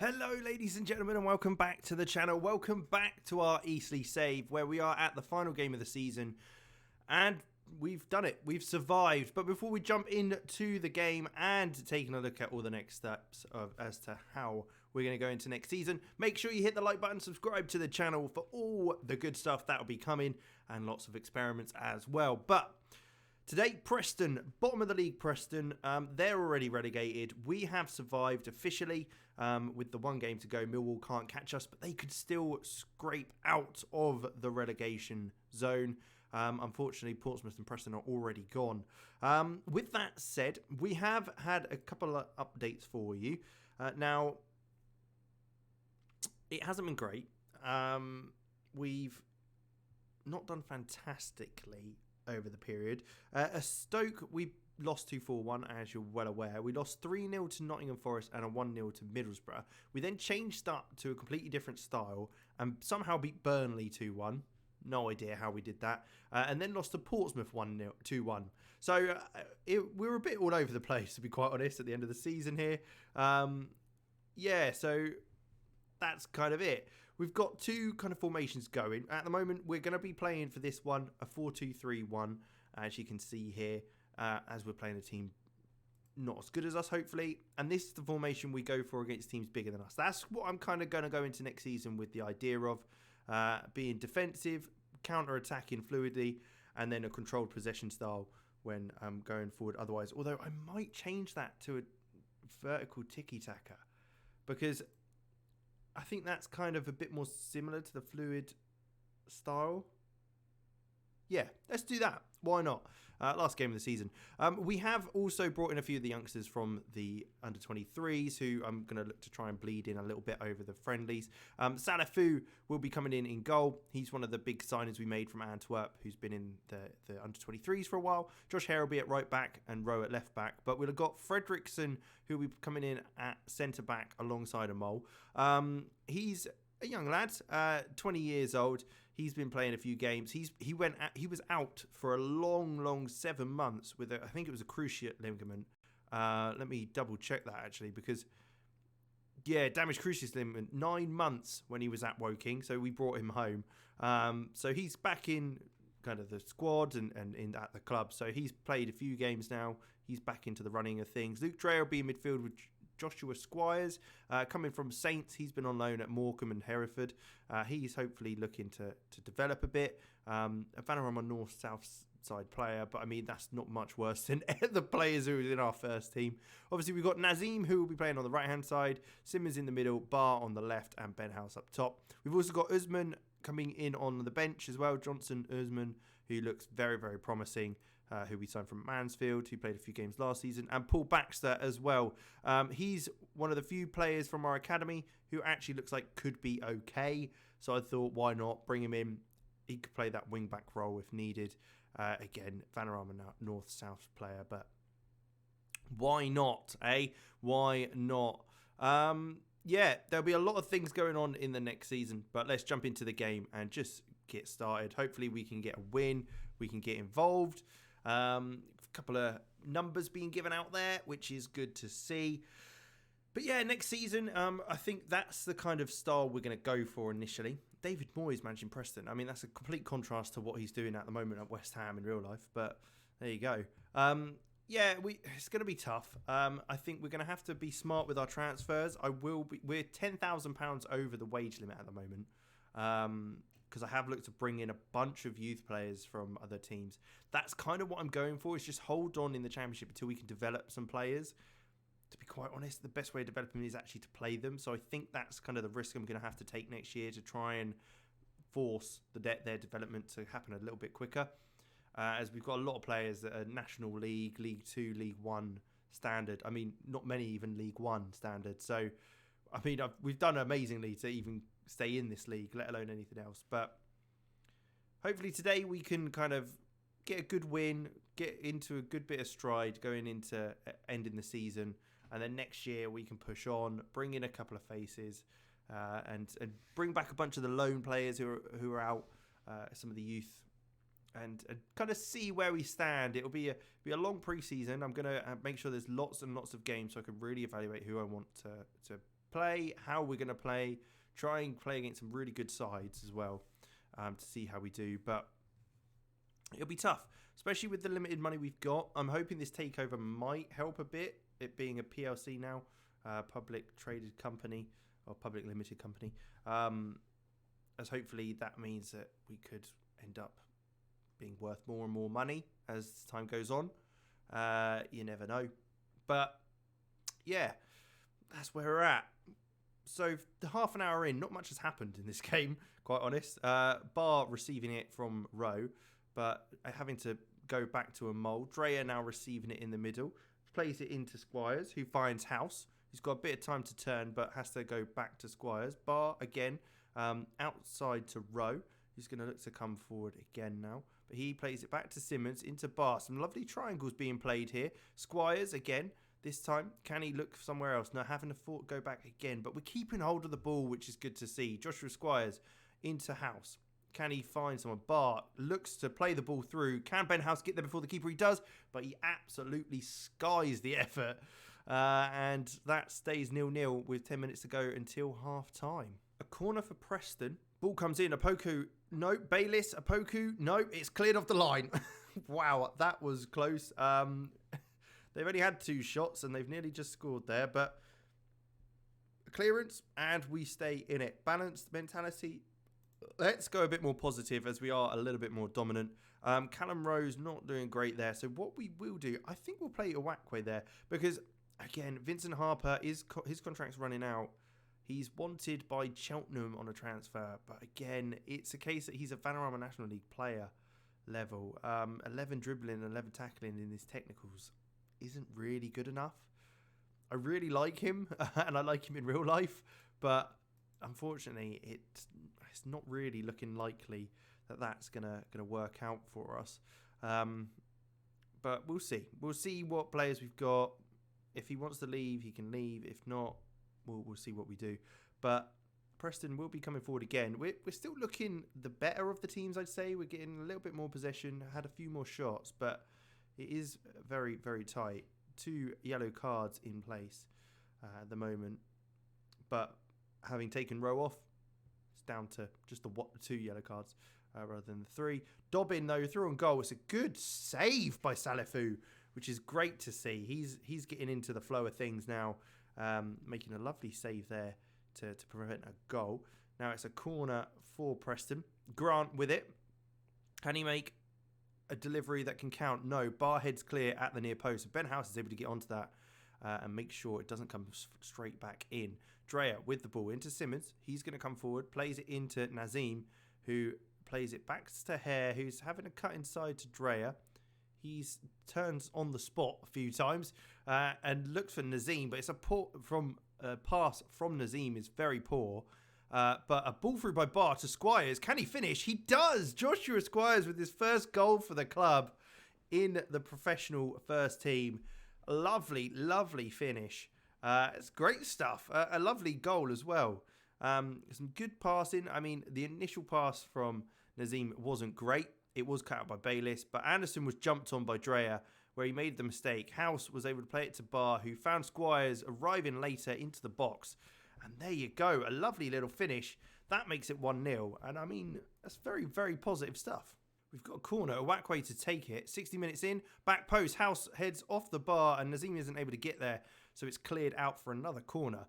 Hello ladies and gentlemen, and welcome back to the channel. Welcome back to our Eastleigh save, where we are at the final game of the season, and we've done it. We've survived. But before we jump into the game and taking a look at all the next steps as to how we're going to go into next season, make sure you hit the like button, subscribe to the channel for all the good stuff that will be coming, and lots of experiments as well. But today, Preston, bottom of the league, Preston. They're already relegated. We have survived officially with the one game to go. Millwall can't catch us, but they could still scrape out of the relegation zone. Unfortunately, Portsmouth and Preston are already gone. With that said, we have had a couple of updates for you. Now, it hasn't been great. We've not done fantastically over the period. Stoke, we lost 2-4-1, as you're well aware. We lost 3-0 to Nottingham Forest and a 1-0 to Middlesbrough. We then changed up to a completely different style and somehow beat Burnley 2-1. No idea how we did that. And then lost to Portsmouth 2-1. So we were a bit all over the place, to be quite honest, at the end of the season here. So that's kind of it. We've got two kind of formations going. At the moment, we're going to be playing for this one a 4-2-3-1, as you can see here, as we're playing a team not as good as us, hopefully. And this is the formation we go for against teams bigger than us. That's what I'm kind of going to go into next season with, the idea of being defensive, counter-attacking fluidly, and then a controlled possession style when going forward otherwise. Although I might change that to a vertical tiki-taka, because I think that's kind of a bit more similar to the fluid style. Yeah, let's do that. Why not? Last game of the season. We have also brought in a few of the youngsters from the under-23s who I'm going to look to try and bleed in a little bit over the friendlies. Salafu will be coming in goal. He's one of the big signings we made from Antwerp, who's been in the under-23s for a while. Josh Hare will be at right back and Rowe at left back. But we'll have got Fredrickson, who will be coming in at centre back alongside a Mole. He's a young lad, 20 years old. He's been playing a few games. He was out for a long 7 months with I think it was a cruciate ligament. Let me double check that actually, because damaged cruciate ligament, 9 months when he was at Woking. So we brought him home. So he's back in kind of the squad and in at the club. So he's played a few games now. He's back into the running of things. Luke Dre will be in midfield with Joshua Squires, coming from Saints. He's been on loan at Morecambe and Hereford. He's hopefully looking to develop a bit. A Vanarama North-South side player, but I mean, that's not much worse than the players who were in our first team. Obviously, we've got Nazim, who will be playing on the right-hand side, Simmons in the middle, Barr on the left, and Ben House up top. We've also got Usman coming in on the bench as well, Johnson Usman, who looks very, very promising, who we signed from Mansfield, who played a few games last season, and Paul Baxter as well. He's one of the few players from our academy who actually looks like could be okay, so I thought, why not bring him in? He could play that wing-back role if needed. Again, Vanarama North-South player, but why not, eh? Why not? There'll be a lot of things going on in the next season, but let's jump into the game and just get started. Hopefully we can get a win, we can get involved. A couple of numbers being given out there, which is good to see. But yeah, next season, I think that's the kind of style we're going to go for initially. David Moyes managing Preston. I mean, that's a complete contrast to what he's doing at the moment at West Ham in real life, but there you go. It's going to be tough. I think we're going to have to be smart with our transfers. We're £10,000 over the wage limit at the moment, because I have looked to bring in a bunch of youth players from other teams. That's kind of what I'm going for, is just hold on in the Championship until we can develop some players. To be quite honest, the best way of developing them is actually to play them. So I think that's kind of the risk I'm going to have to take next year, to try and force their development to happen a little bit quicker. As we've got a lot of players that are National League, League 2, League 1 standard. I mean, not many even League 1 standard. So, I mean, we've done amazingly to even stay in this league, let alone anything else. But hopefully today we can kind of get a good win, get into a good bit of stride going into ending the season. And then next year we can push on, bring in a couple of faces, and bring back a bunch of the loan players who are out, some of the youth, and kind of see where we stand. It'll be a long pre-season. I'm going to make sure there's lots and lots of games so I can really evaluate who I want to play, how we're going to play, try and play against some really good sides as well, to see how we do. But it'll be tough, especially with the limited money we've got. I'm hoping this takeover might help a bit, it being a PLC now, public traded company or public limited company, as hopefully that means that we could end up being worth more and more money as time goes on. You never know. But yeah, that's where we're at. So the half an hour in, not much has happened in this game, quite honest. Bar receiving it from Rowe, but having to go back to a mole. Drea now receiving it in the middle. Plays it into Squires, who finds House. He's got a bit of time to turn, but has to go back to Squires. Bar again, outside to Rowe. He's going to look to come forward again now. But he plays it back to Simmons, into Bar. Some lovely triangles being played here. Squires again. This time, can he look somewhere else? No, having to go back again. But we're keeping hold of the ball, which is good to see. Joshua Squires into House. Can he find someone? Bart looks to play the ball through. Can Ben House get there before the keeper? He does, but he absolutely skies the effort. And that stays 0-0 with 10 minutes to go until half-time. A corner for Preston. Ball comes in. Apoku. No. Bayliss. Apoku. No. It's cleared off the line. Wow, that was close. They've only had 2 shots and they've nearly just scored there. But clearance and we stay in it. Balanced mentality. Let's go a bit more positive as we are a little bit more dominant. Callum Rose not doing great there. So what we will do, I think we'll play Iwakwe there. Because, again, Vincent Harper, his contract's running out. He's wanted by Cheltenham on a transfer. But, again, it's a case that he's a Vanarama National League player level. 11 dribbling and 11 tackling in his technicals isn't really good enough. I really like him, and I like him in real life. But, unfortunately, it's not really looking likely that that's gonna work out for us. But we'll see. We'll see what players we've got. If he wants to leave, he can leave. If not, we'll see what we do. But Preston will be coming forward again. We're still looking the better of the teams, I'd say. We're getting a little bit more possession, had a few more shots, but it is very, very tight. 2 yellow cards in place at the moment. But having taken Rowe off, it's down to just the 2 yellow cards rather than the 3. Dobbin, though, through on goal. It's a good save by Salifu, which is great to see. He's getting into the flow of things now, making a lovely save there to prevent a goal. Now it's a corner for Preston. Grant with it. Can he make a delivery that can count? No. Bar heads clear at the near post. So Ben House is able to get onto that and make sure it doesn't come straight back in. Drea with the ball into Simmons. He's going to come forward, plays it into Nazim, who plays it back to Hare, who's having a cut inside to Drea. He's turns on the spot a few times and looks for Nazim, but it's a pass from Nazim is very poor. But a ball through by Bar to Squires. Can he finish? He does! Joshua Squires with his first goal for the club in the professional first team. Lovely, lovely finish. It's great stuff. A lovely goal as well. Some good passing. I mean, the initial pass from Nazim wasn't great. It was cut out by Bayliss, but Anderson was jumped on by Drea, where he made the mistake. House was able to play it to Bar, who found Squires arriving later into the box. And there you go. A lovely little finish. That makes it 1-0. And I mean, that's very, very positive stuff. We've got a corner, Iwakwe to take it. 60 minutes in, back post. House heads off the bar and Nazim isn't able to get there. So it's cleared out for another corner.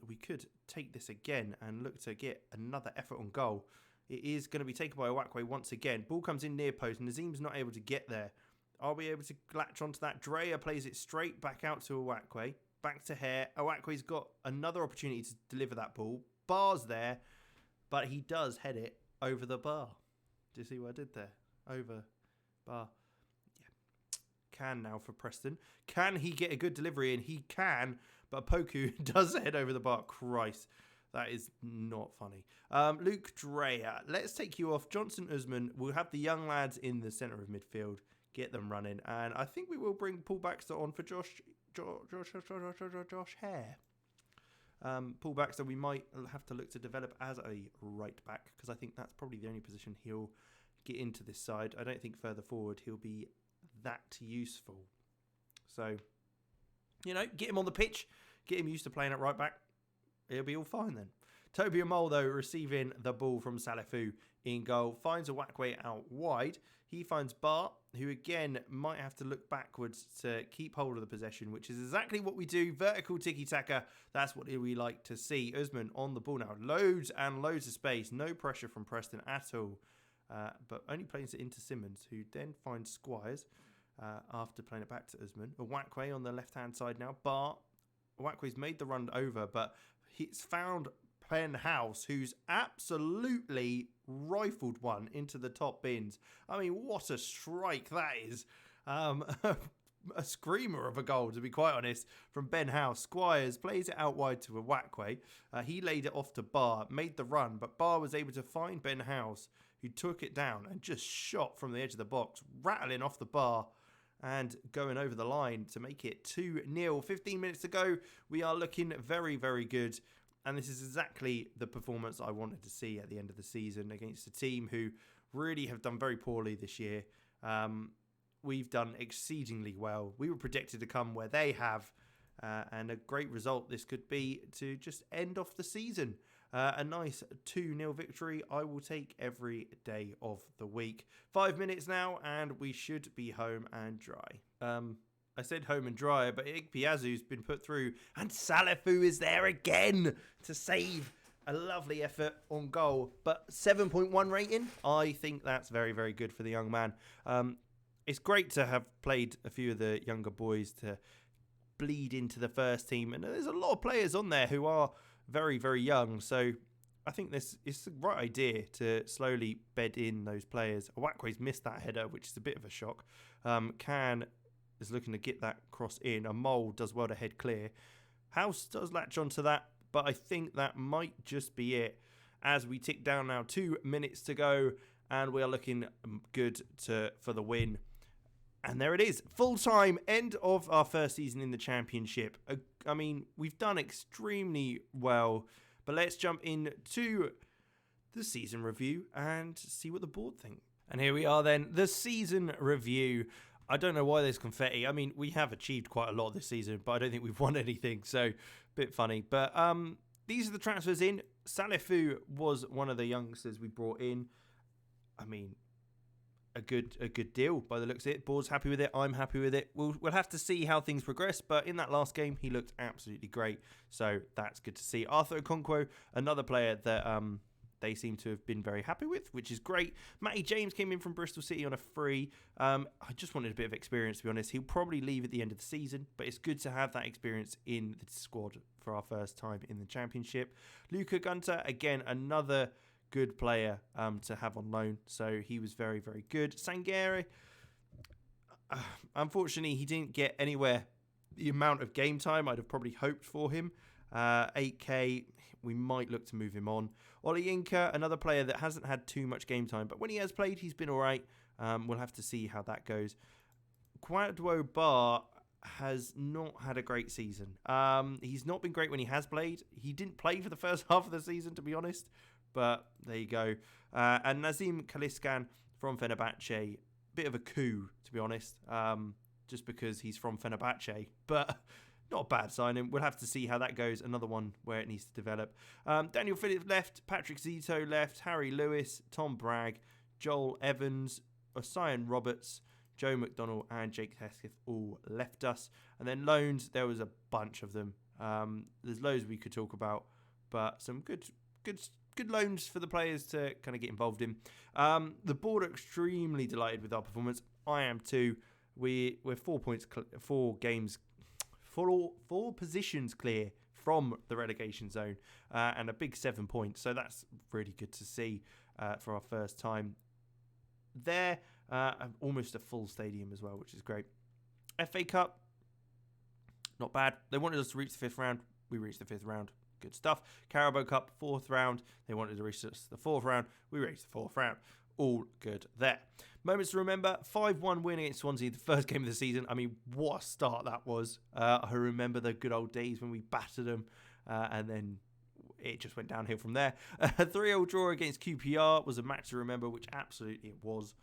We could take this again and look to get another effort on goal. It is going to be taken by Iwakwe once again. Ball comes in near post. Nazim's not able to get there. Are we able to latch onto that? Drea plays it straight back out to Iwakwe. Back to Hare. Iwakwe's got another opportunity to deliver that ball. Bar's there, but he does head it over the bar. Do you see what I did there? Over bar. Yeah. Can now for Preston. Can he get a good delivery in? He can, but Poku does head over the bar. Christ. That is not funny. Luke Drea. Let's take you off. Johnson Usman. We'll have the young lads in the centre of midfield. Get them running. And I think we will bring Paul Baxter on for Josh Hare. Paul Baxter, we might have to look to develop as a right back, because I think that's probably the only position he'll get into this side. I don't think further forward he'll be that useful. So, get him on the pitch. Get him used to playing at right back. it'll be all fine then. Toby Amol, though, receiving the ball from Salifu in goal, finds a Wackway out wide. He finds Bart, who again might have to look backwards to keep hold of the possession, which is exactly what we do. Vertical tiki-taka, that's what we like to see. Usman on the ball now. Loads and loads of space. No pressure from Preston at all. But only plays it into Simmons, who then finds Squires after playing it back to Usman. A Wackway on the left-hand side now. Bart. Wackway's made the run over, but he's found Penhouse, who's absolutely rifled one into the top bins. I mean, what a strike that is. A screamer of a goal, to be quite honest, from Ben House. Squires plays it out wide to a Wackway. He laid it off to Barr, made the run, but Barr was able to find Ben House, who took it down and just shot from the edge of the box, rattling off the bar and going over the line to make it 2-0. 15 minutes to go. We are looking very, very good. And this is exactly the performance I wanted to see at the end of the season against a team who really have done very poorly this year. We've done exceedingly well. We were predicted to come where they have. And a great result this could be to just end off the season. A nice 2-0 victory I will take every day of the week. 5 minutes now and we should be home and dry. I said home and dry, but Igpiazu's been put through and Salifu is there again to save a lovely effort on goal. But 7.1 rating, I think that's very, very good for the young man. It's great to have played a few of the younger boys to bleed into the first team. And there's a lot of players on there who are very, very young. So I think this is the right idea to slowly bed in those players. Wakway's missed that header, which is a bit of a shock. Can is looking to get that cross in. A Mole does well to head clear. House does latch onto that, but I think that might just be it. As we tick down now, 2 minutes to go, and we are looking good for the win. And there it is. Full time, end of our first season in the Championship. I mean, we've done extremely well, but let's jump into the season review and see what the board think. And here we are then, the season review. I don't know why there's confetti. I mean, we have achieved quite a lot this season, but I don't think we've won anything, so a bit funny. But these are the transfers in. Salifu was one of the youngsters we brought in. I mean, a good deal by the looks of it. Board's happy with it. I'm happy with it. We'll have to see how things progress, but in that last game, he looked absolutely great, so that's good to see. Arthur Okonkwo, another player that they seem to have been very happy with, which is great. Matty James came in from Bristol City on a free. I just wanted a bit of experience, to be honest. He'll probably leave at the end of the season, but it's good to have that experience in the squad for our first time in the Championship. Luca Gunter, again, another good player to have on loan, so he was very, very good. Sangare, unfortunately, he didn't get anywhere the amount of game time I'd have probably hoped for him. 8k, we might look to move him on. Ollie Inca, another player that hasn't had too much game time, but when he has played, he's been all right. We'll have to see how that goes. Kwadwo Bar has not had a great season. He's not been great when he has played. He didn't play for the first half of the season, to be honest, but there you go. And Nazim Kaliskan from Fenerbahce, bit of a coup, to be honest, just because he's from Fenerbahce, but not a bad signing. We'll have to see how that goes. Another one where it needs to develop. Daniel Phillips left. Patrick Zito left. Harry Lewis, Tom Bragg, Joel Evans, Osian Roberts, Joe McDonnell, and Jake Hesketh all left us. And then loans, there was a bunch of them. There's loads we could talk about, but some good loans for the players to kind of get involved in. The board are extremely delighted with our performance. I am too. We're 4 points, 4 games. Four positions clear from the relegation zone and a big 7 points. So that's really good to see for our first time there. Almost a full stadium as well, which is great. FA Cup, not bad. They wanted us to reach the 5th round. We reached the 5th round. Good stuff. Carabao Cup, 4th round. They wanted to reach us the 4th round. We reached the 4th round. All good there. Moments to remember, 5-1 win against Swansea, the first game of the season. I mean, what a start that was. I remember the good old days when we battered them, and then it just went downhill from there. A 3-0 draw against QPR was a match to remember, which absolutely it was.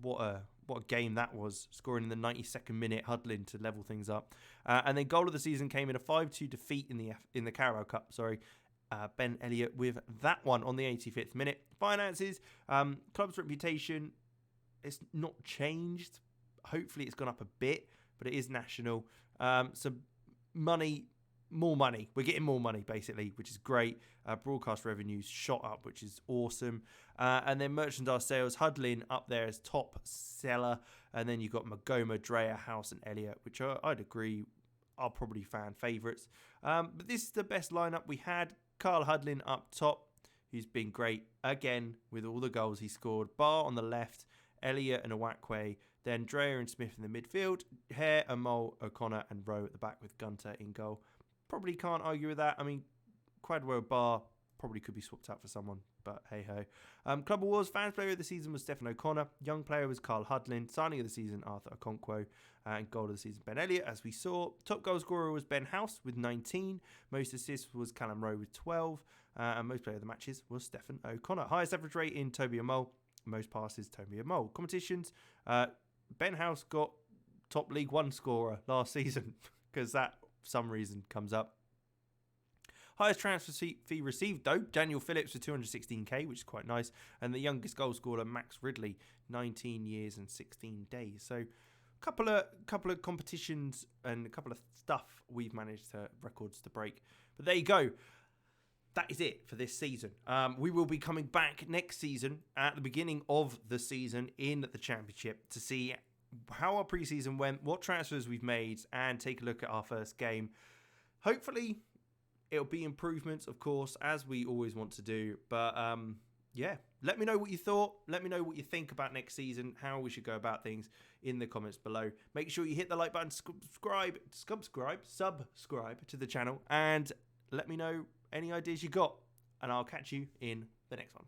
what a game that was, scoring in the 92nd minute, huddling to level things up. And then goal of the season came in a 5-2 defeat in the Carabao Cup. Ben Elliott with that one on the 85th minute. Finances, club's reputation, it's not changed. Hopefully it's gone up a bit, but it is national. So money, more money. We're getting more money, basically, which is great. Broadcast revenues shot up, which is awesome. And then merchandise sales, huddling up there as top seller. And then you've got Magoma, Dreyer, House, and Elliott, which I'd agree are probably fan favourites. But this is the best lineup we had. Carl Hudlin up top, who's been great again with all the goals he scored. Barr on the left, Elliott and Awakwe. Then Dreyer and Smith in the midfield. Hare, Amol, O'Connor, and Rowe at the back with Gunter in goal. Probably can't argue with that. I mean, Quadwell, Barr probably could be swapped out for someone, but hey-ho. Club Awards, Fans Player of the Season was Stephen O'Connor. Young Player was Carl Hudlin. Signing of the Season, Arthur Okonkwo. And Goal of the Season, Ben Elliott, as we saw. Top Goal Scorer was Ben House with 19. Most Assists was Callum Rowe with 12. And Most Player of the Matches was Stephen O'Connor. Highest average rating, Toby Amol. Most passes, Toby Amol. Competitions, Ben House got top League One scorer last season, because that, for some reason, comes up. Highest transfer fee received, though, Daniel Phillips with 216k, which is quite nice. And the youngest goal scorer, Max Ridley, 19 years and 16 days. So a couple of competitions and a couple of stuff we've managed to records to break. But there you go. That is it for this season. We will be coming back next season at the beginning of the season in the Championship to see how our preseason went, what transfers we've made, and take a look at our first game. Hopefully, it'll be improvements, of course, as we always want to do. But yeah, let me know what you thought. Let me know what you think about next season, how we should go about things in the comments below. Make sure you hit the like button, subscribe to the channel, and let me know any ideas you got, and I'll catch you in the next one.